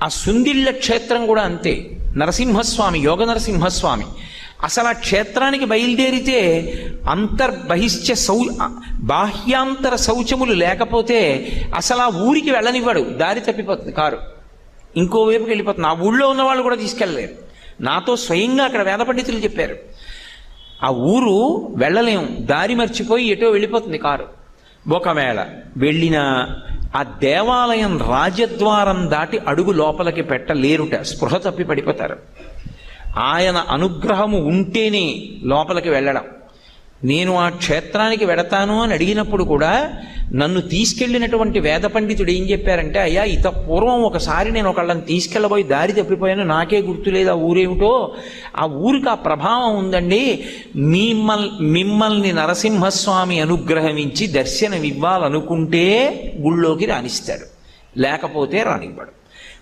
ఆ సుందిళ్ళ క్షేత్రం కూడా అంతే. నరసింహస్వామి, యోగ నరసింహస్వామి. అసలు ఆ క్షేత్రానికి బయలుదేరితే అంతర్బహిష్ట బాహ్యాంతర శౌచములు లేకపోతే అసలు ఆ ఊరికి వెళ్ళనివ్వడు. దారి తప్పిపోతుంది కారు, ఇంకోవైపుకి వెళ్ళిపోతుంది. ఆ ఊళ్ళో ఉన్న వాళ్ళు కూడా తీసుకెళ్ళలేరు. నాతో స్వయంగా అక్కడ వేద పండితులు చెప్పారు. ఆ ఊరు వెళ్ళలేం, దారి మర్చిపోయి ఎటో వెళ్ళిపోతుంది కారు. ఒకవేళ వెళ్ళిన ఆ దేవాలయం రాజద్వారం దాటి అడుగు లోపలికి పెట్టలేరుట, స్పృహ తప్పి పడిపోతారు. ఆయన అనుగ్రహము ఉంటేనే లోపలికి వెళ్ళడం. నేను ఆ క్షేత్రానికి వెడతాను అని అడిగినప్పుడు కూడా నన్ను తీసుకెళ్ళినటువంటి వేద పండితుడు ఏం చెప్పారంటే, అయ్యా ఇత పూర్వం ఒకసారి నేను ఒకళ్ళని తీసుకెళ్ళబోయి దారి తప్పిపోయాను, నాకే గుర్తులేదు ఆ ఊరేమిటో. ఆ ఊరికి ఆ ప్రభావం ఉందండి. మిమ్మల్ని నరసింహస్వామి అనుగ్రహమించి దర్శనం ఇవ్వాలనుకుంటే గుళ్ళోకి రానిస్తాడు, లేకపోతే రానివ్వడు.